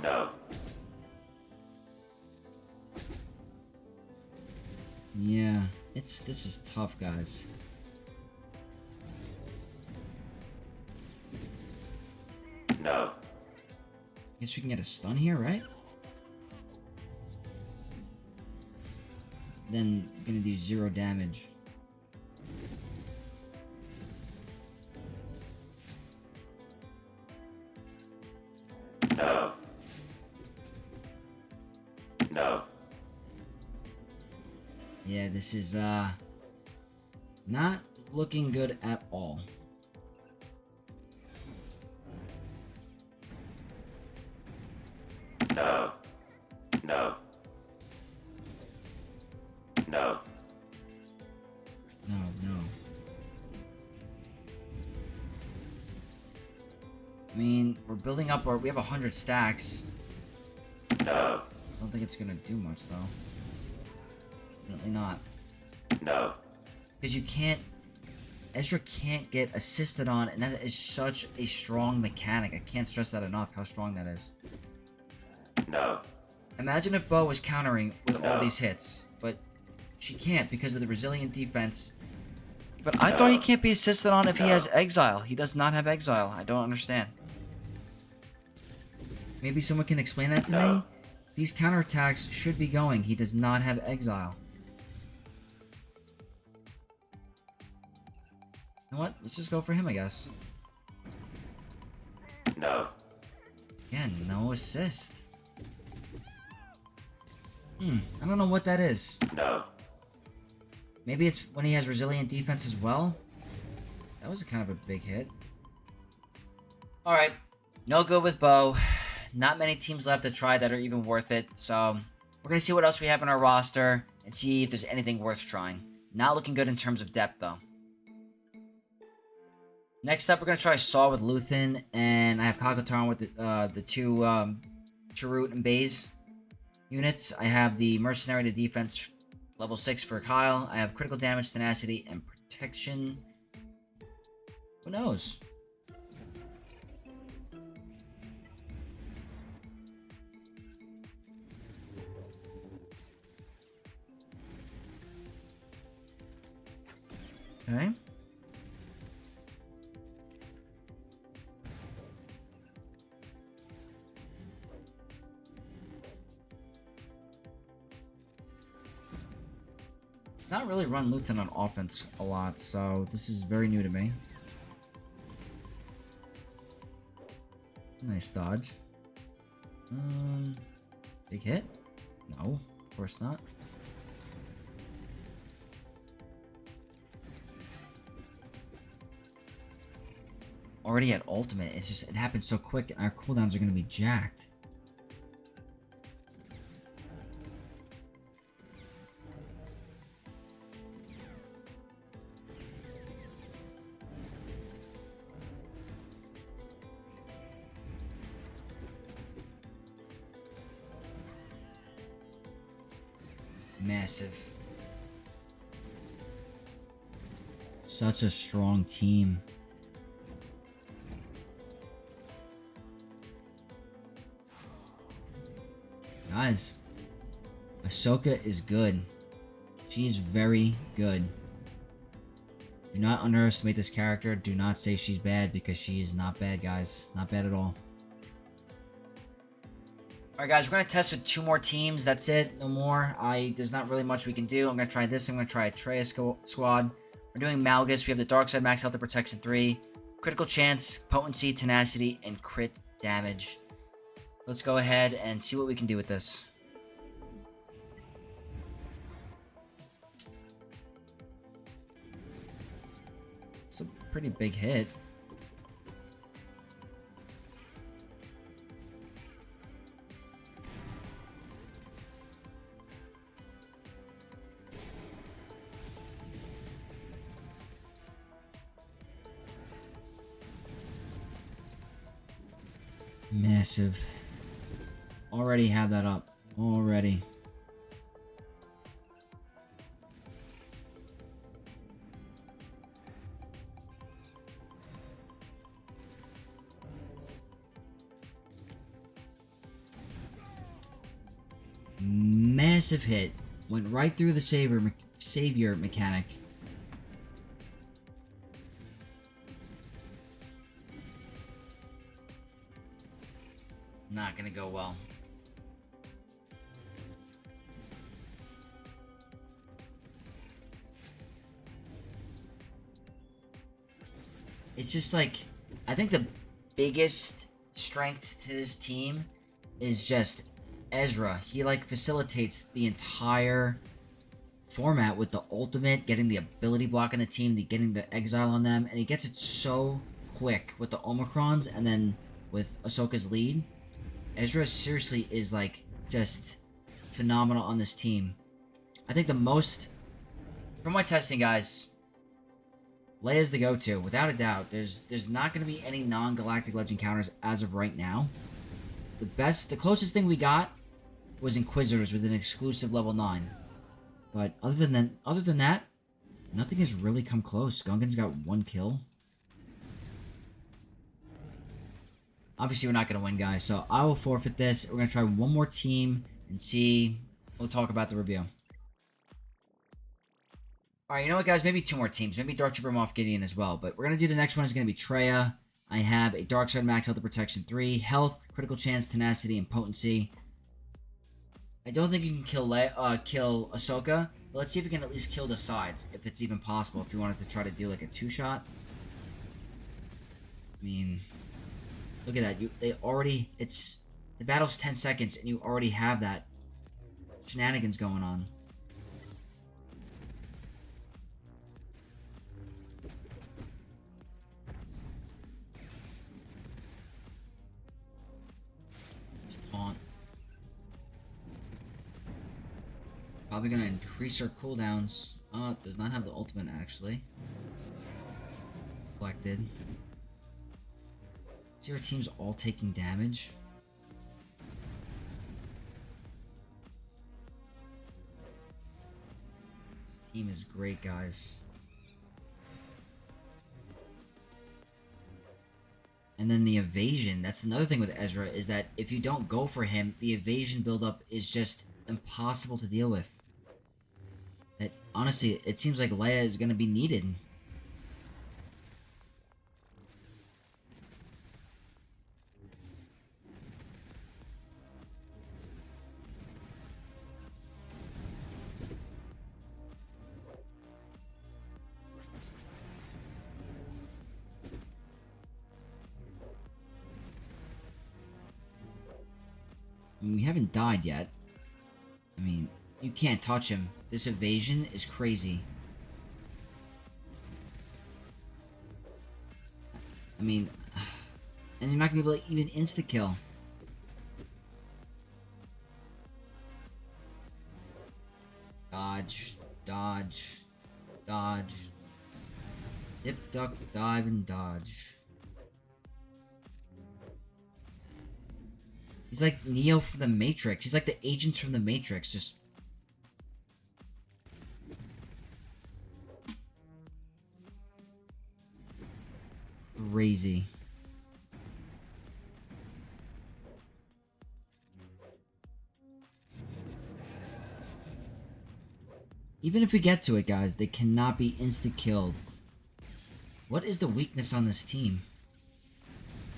No. Yeah, this is tough, guys. No. Guess we can get a stun here, right? Then gonna do 0 damage. No. No. Yeah, this is not looking good at all. No. No. No. No. I mean, we're building up we have 100 stacks. No. I don't think it's gonna do much, though. Definitely not. No. Because you can't... Ezra can't get assisted on, and that is such a strong mechanic. I can't stress that enough, how strong that is. No. Imagine if Bo was countering with all these hits, but she can't because of the resilient defense. But I thought he can't be assisted on if he has Exile. He does not have Exile. I don't understand. Maybe someone can explain that to me? These counterattacks should be going. He does not have Exile. You know what? Let's just go for him, I guess. No. Again, no assist. I don't know what that is. No. Maybe it's when he has resilient defense as well? That was a kind of a big hit. Alright, no good with Bo. Not many teams left to try that are even worth it, so we're going to see what else we have in our roster and see if there's anything worth trying. Not looking good in terms of depth, though. Next up, we're going to try Saw with Luthen, and I have Katan with the two Chirrut and Baze units. I have the Mercenary to Defense level 6 for Kyle. I have Critical Damage, Tenacity, and Protection. Who knows? Okay. Not really run Luthen on offense a lot, so this is very new to me. Nice dodge. Big hit? No, of course not. Already at ultimate, it's just, it happens so quick, and our cooldowns are going to be jacked. Massive. Such a strong team. Guys, Ahsoka is good. She's very good. Do not underestimate this character. Do not say she's bad, because she is not bad, guys. Not bad at all. Alright guys, we're going to test with 2 more teams. That's it. No more. There's not really much we can do. I'm going to try this. I'm going to try a Traya squad. We're doing Malgus. We have the Dark Side Max Health and Protection 3. Critical Chance, Potency, Tenacity, and Crit Damage. Let's go ahead and see what we can do with this. It's a pretty big hit. Massive. Already have that up. Already. Massive hit. Went right through the savior mechanic. Not gonna go well. It's just like, I think the biggest strength to this team is just Ezra. He like facilitates the entire format with the ultimate, getting the ability block on the team, getting the exile on them, and he gets it so quick with the Omicrons, and then with Ahsoka's lead. Ezra seriously is like just phenomenal on this team. I think the most, from my testing, guys, Leia's the go-to, without a doubt. There's not going to be any non-Galactic Legend counters as of right now. The closest thing we got was Inquisitors with an exclusive level 9. But other than that, nothing has really come close. Gungans got 1 kill. Obviously, we're not going to win, guys, so I will forfeit this. We're going to try one more team and see. We'll talk about the review. Alright, you know what, guys? Maybe 2 more teams. Maybe Dark Trooper, Moff, Gideon as well. But we're going to do the next one. Is going to be Traya. I have a Dark Side Max Health and Protection 3. Health, Critical Chance, Tenacity, and Potency. I don't think you can kill Ahsoka. But let's see if we can at least kill the sides. If it's even possible. If you wanted to try to do like a 2-shot. I mean, look at that. The battle's 10 seconds and you already have that shenanigans going on. Probably gonna increase our cooldowns. Does not have the ultimate actually. Reflected. See our team's all taking damage. This team is great, guys. And then the evasion, that's another thing with Ezra, is that if you don't go for him, the evasion buildup is just impossible to deal with. That honestly, it seems like Leia is going to be needed. I mean, we haven't died yet. I mean, you can't touch him. This evasion is crazy. I mean, and you're not going to be able to even insta-kill. Dodge, dodge, dodge. Dip, duck, dive, and dodge. He's like Neo from the Matrix. He's like the agents from the Matrix, just... crazy. Even if we get to it, guys, they cannot be insta-killed. What is the weakness on this team?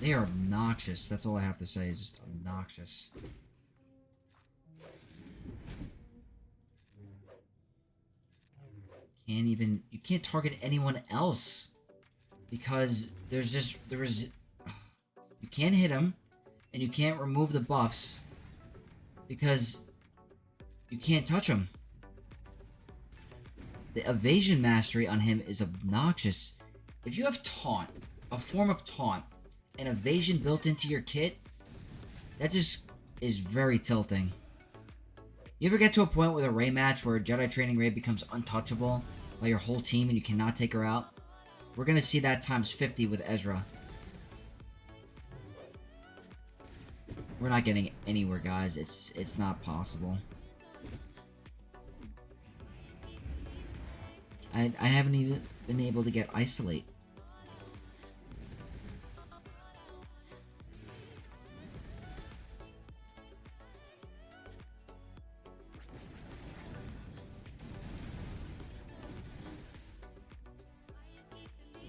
They are obnoxious. That's all I have to say, is just obnoxious. You can't target anyone else. Because you can't hit him, and you can't remove the buffs. Because you can't touch him. The evasion mastery on him is obnoxious. If you have taunt, a form of taunt, and evasion built into your kit, that just is very tilting. You ever get to a point with a Rey match where a Jedi training Rey becomes untouchable by your whole team and you cannot take her out? We're gonna see that times 50 with Ezra. We're not getting anywhere, guys. It's not possible. I haven't even been able to get isolate.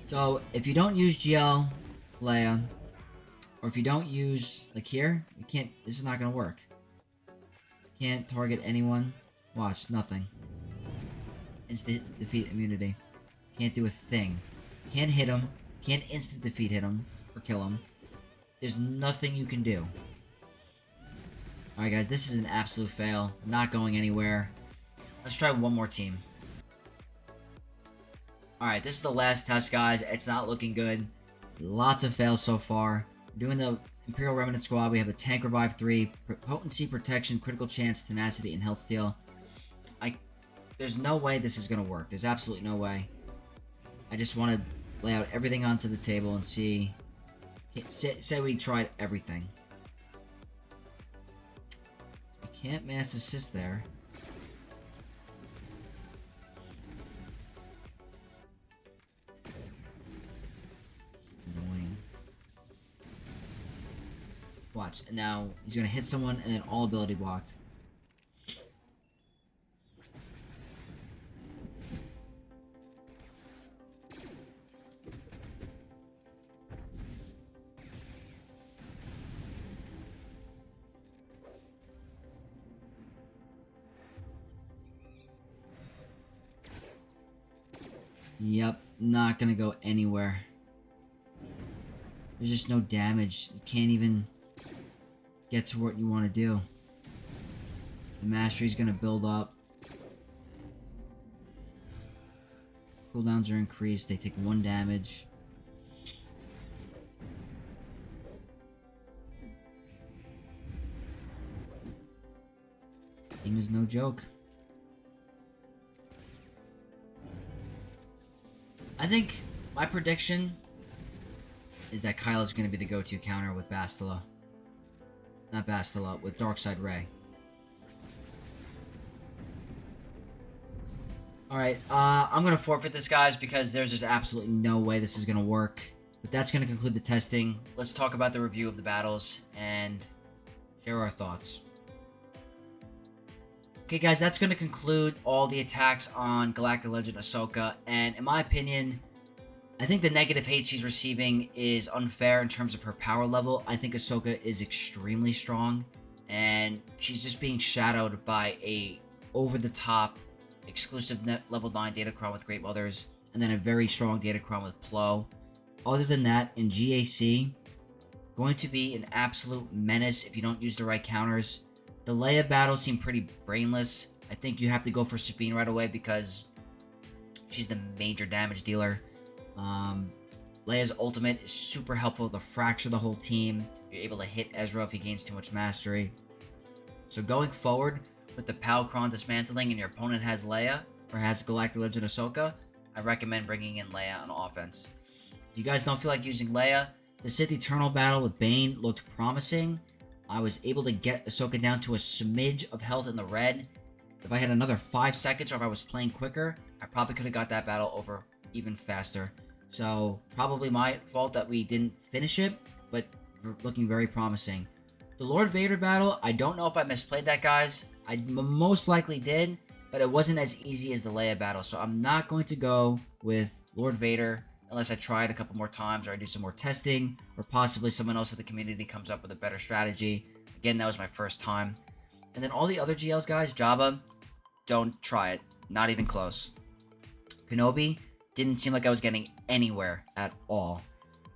So, if you don't use GL, Leia, or if you don't use, like here, you can't, this is not gonna work. Can't target anyone. Watch, nothing. Instant defeat immunity. Can't do a thing. Can't hit him. Can't instant defeat hit him, or kill him. There's nothing you can do. Alright guys, this is an absolute fail. Not going anywhere. Let's try one more team. Alright, this is the last test, guys. It's not looking good. Lots of fails so far. We're doing the Imperial Remnant Squad. We have the Tank Revive 3, Potency, Protection, Critical Chance, Tenacity, and Health Steal. There's no way this is going to work. There's absolutely no way. I just want to lay out everything onto the table and see... Say we tried everything. We can't mass assist there. Annoying. Watch, and now he's gonna hit someone and then all ability blocked. Yep, not gonna go anywhere. There's just no damage. You can't even get to what you want to do. The mastery's gonna build up. Cooldowns are increased. They take 1 damage. This team is no joke. I think my prediction is that Kylo's going to be the go-to counter with Bastila. Not Bastila, with Darkside Rey. Alright, I'm going to forfeit this, guys, because there's just absolutely no way this is going to work. But that's going to conclude the testing. Let's talk about the review of the battles and share our thoughts. Okay, guys, that's going to conclude all the attacks on Galactic Legend Ahsoka. And in my opinion, I think the negative hate she's receiving is unfair in terms of her power level. I think Ahsoka is extremely strong, and she's just being shadowed by a over-the-top exclusive level 9 Datacron with Great Mothers, and then a very strong Datacron with Plo. Other than that, in GAC, going to be an absolute menace if you don't use the right counters. The Leia battle seemed pretty brainless. I think you have to go for Sabine right away because she's the major damage dealer. Leia's ultimate is super helpful to fracture the whole team. You're able to hit Ezra if he gains too much mastery. So going forward with the Palcron dismantling and your opponent has Leia or has Galactic Legend Ahsoka, I recommend bringing in Leia on offense. If you guys don't feel like using Leia, the Sith Eternal battle with Bane looked promising. I was able to get Ahsoka down to a smidge of health in the red. If I had another 5 seconds or if I was playing quicker, I probably could have got that battle over even faster. So, probably my fault that we didn't finish it, but looking very promising. The Lord Vader battle, I don't know if I misplayed that, guys. I most likely did, but it wasn't as easy as the Leia battle. So, I'm not going to go with Lord Vader unless I try it a couple more times or I do some more testing or possibly someone else in the community comes up with a better strategy. Again, that was my first time. And then all the other GLs, guys, Jabba, don't try it. Not even close. Kenobi, didn't seem like I was getting anywhere at all.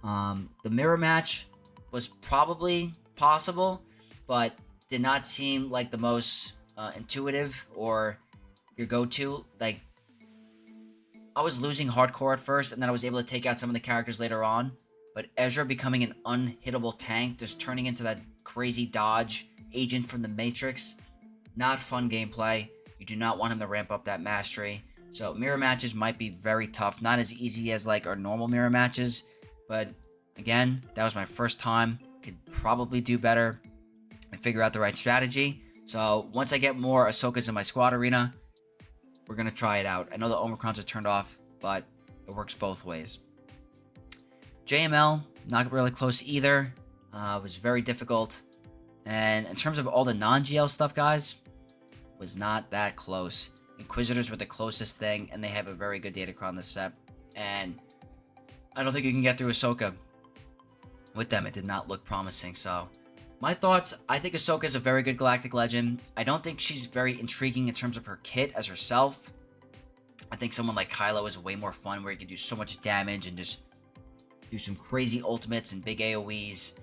The mirror match was probably possible, but did not seem like the most intuitive or your go-to. Like, I was losing hardcore at first, and then I was able to take out some of the characters later on. But Ezra becoming an unhittable tank, just turning into that crazy dodge agent from the Matrix, not fun gameplay. You do not want him to ramp up that mastery. So mirror matches might be very tough. Not as easy as like our normal mirror matches. But again, that was my first time. Could probably do better and figure out the right strategy. So once I get more Ahsokas in my squad arena, we're going to try it out. I know the Omicrons are turned off, but it works both ways. JML, not really close either. It was very difficult. And in terms of all the non-GL stuff, guys, was not that close. Inquisitors were the closest thing, and they have a very good Datacron this set. And I don't think you can get through Ahsoka with them. It did not look promising. So, my thoughts, I think Ahsoka is a very good Galactic Legend. I don't think she's very intriguing in terms of her kit as herself. I think someone like Kylo is way more fun, where you can do so much damage and just do some crazy ultimates and big AoEs.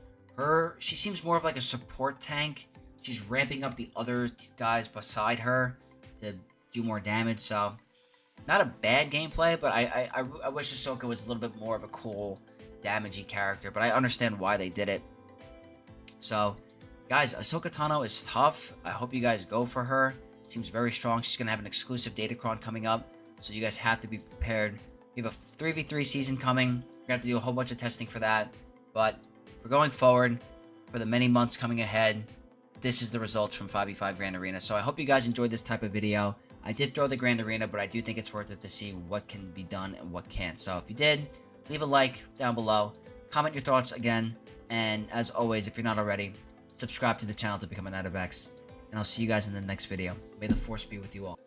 She seems more of like a support tank. She's ramping up the other guys beside her to do more damage, so not a bad gameplay, but I wish Ahsoka was a little bit more of a cool, damagey character, but I understand why they did it. So, guys, Ahsoka Tano is tough. I hope you guys go for her. Seems very strong. She's going to have an exclusive Datacron coming up, so you guys have to be prepared. We have a 3v3 season coming. We're going to have to do a whole bunch of testing for that, but for going forward, for the many months coming ahead, this is the results from 5v5 Grand Arena. So I hope you guys enjoyed this type of video. I did throw the Grand Arena, but I do think it's worth it to see what can be done and what can't. So if you did, leave a like down below. Comment your thoughts again. And as always, if you're not already, subscribe to the channel to become a Knight of X. And I'll see you guys in the next video. May the Force be with you all.